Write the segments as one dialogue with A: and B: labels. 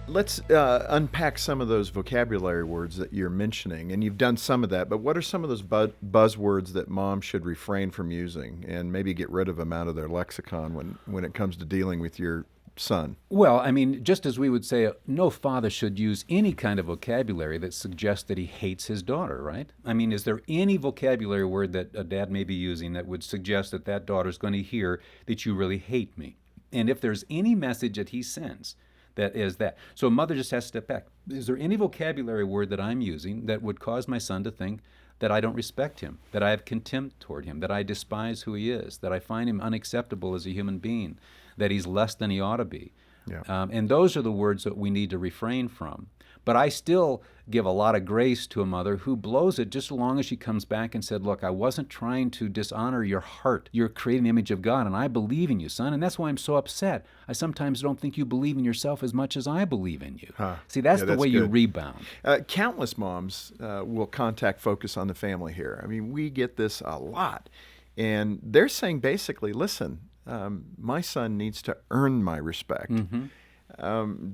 A: Let's unpack some of those vocabulary words that you're mentioning, and you've done some of that. But what are some of those buzzwords that moms should refrain from using, and maybe get rid of them out of their lexicon when it comes to dealing with your son?
B: Well, I mean, just as we would say, no father should use any kind of vocabulary that suggests that he hates his daughter, right? I mean, is there any vocabulary word that a dad may be using that would suggest that that daughter's going to hear that you really hate me? And if there's any message that he sends that is that. So a mother just has to step back. Is there any vocabulary word that I'm using that would cause my son to think that I don't respect him, that I have contempt toward him, that I despise who he is, that I find him unacceptable as a human being, that he's less than he ought to be?
A: Yeah.
B: And those are the words that we need to refrain from. But I still give a lot of grace to a mother who blows it just as long as she comes back and said, look, I wasn't trying to dishonor your heart. You're creating the image of God, and I believe in you, son, and that's why I'm so upset. I sometimes don't think you believe in yourself as much as I believe in you. See, that's the way you rebound.
A: Countless moms will contact Focus on the Family here. I mean, we get this a lot. And they're saying basically, listen, my son needs to earn my respect.
B: Mm-hmm.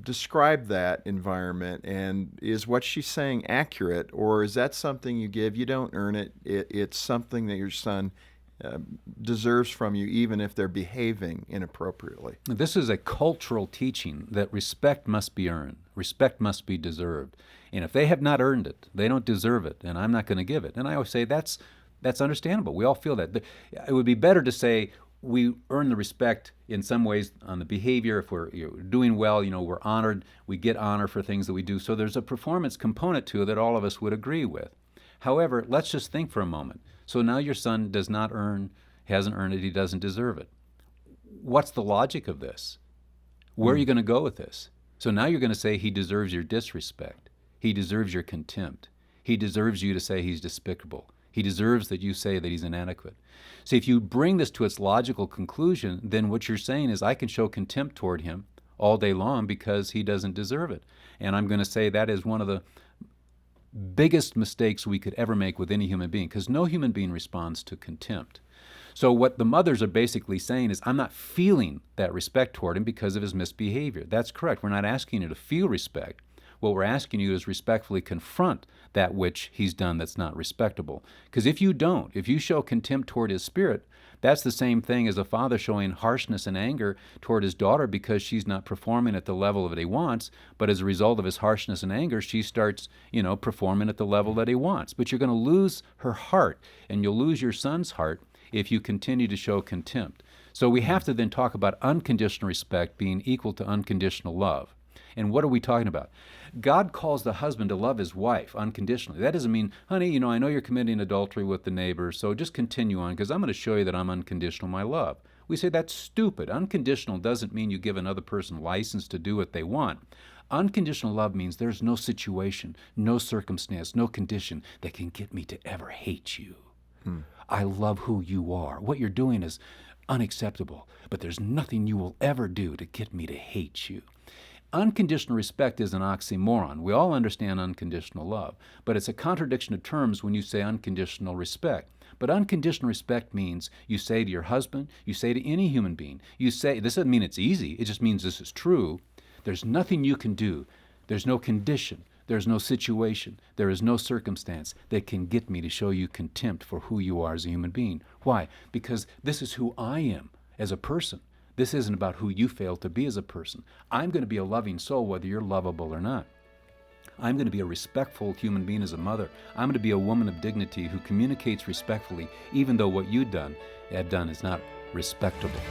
A: Describe that environment, and is what she's saying accurate, or is that something you give? You don't earn it. It's something that your son deserves from you, even if they're behaving inappropriately.
B: This is a cultural teaching that respect must be earned, respect must be deserved. And if they have not earned it, they don't deserve it, and I'm not going to give it. And I always say that's understandable. We all feel that. It would be better to say, we earn the respect in some ways on the behavior. If we're doing well, we're honored. We get honor for things that we do. So there's a performance component to it that all of us would agree with. However, let's just think for a moment. So now your son hasn't earned it, he doesn't deserve it. What's the logic of this? Where are you going to go with this? So now you're going to say he deserves your disrespect. He deserves your contempt. He deserves you to say he's despicable. He deserves that you say that he's inadequate. See, if you bring this to its logical conclusion, then what you're saying is I can show contempt toward him all day long because he doesn't deserve it. And I'm going to say that is one of the biggest mistakes we could ever make with any human being, because no human being responds to contempt. So what the mothers are basically saying is, I'm not feeling that respect toward him because of his misbehavior. That's correct. We're not asking you to feel respect. What we're asking you is respectfully confront that which he's done that's not respectable. Because if you show contempt toward his spirit, that's the same thing as a father showing harshness and anger toward his daughter because she's not performing at the level that he wants, but as a result of his harshness and anger, she starts, performing at the level that he wants. But you're going to lose her heart, and you'll lose your son's heart if you continue to show contempt. So we have to then talk about unconditional respect being equal to unconditional love. And what are we talking about? God calls the husband to love his wife unconditionally. That doesn't mean, honey, I know you're committing adultery with the neighbor, so just continue on because I'm going to show you that I'm unconditional in my love. We say that's stupid. Unconditional doesn't mean you give another person license to do what they want. Unconditional love means there's no situation, no circumstance, no condition that can get me to ever hate you. I love who you are. What you're doing is unacceptable, but there's nothing you will ever do to get me to hate you. Unconditional respect is an oxymoron. We all understand unconditional love, but it's a contradiction of terms when you say unconditional respect. But unconditional respect means you say to your husband, you say to any human being, this doesn't mean it's easy, it just means this is true. There's nothing you can do. There's no condition. There's no situation. There is no circumstance that can get me to show you contempt for who you are as a human being. Why? Because this is who I am as a person. This isn't about who you fail to be as a person. I'm going to be a loving soul whether you're lovable or not. I'm going to be a respectful human being as a mother. I'm going to be a woman of dignity who communicates respectfully even though what you have done is not respectable.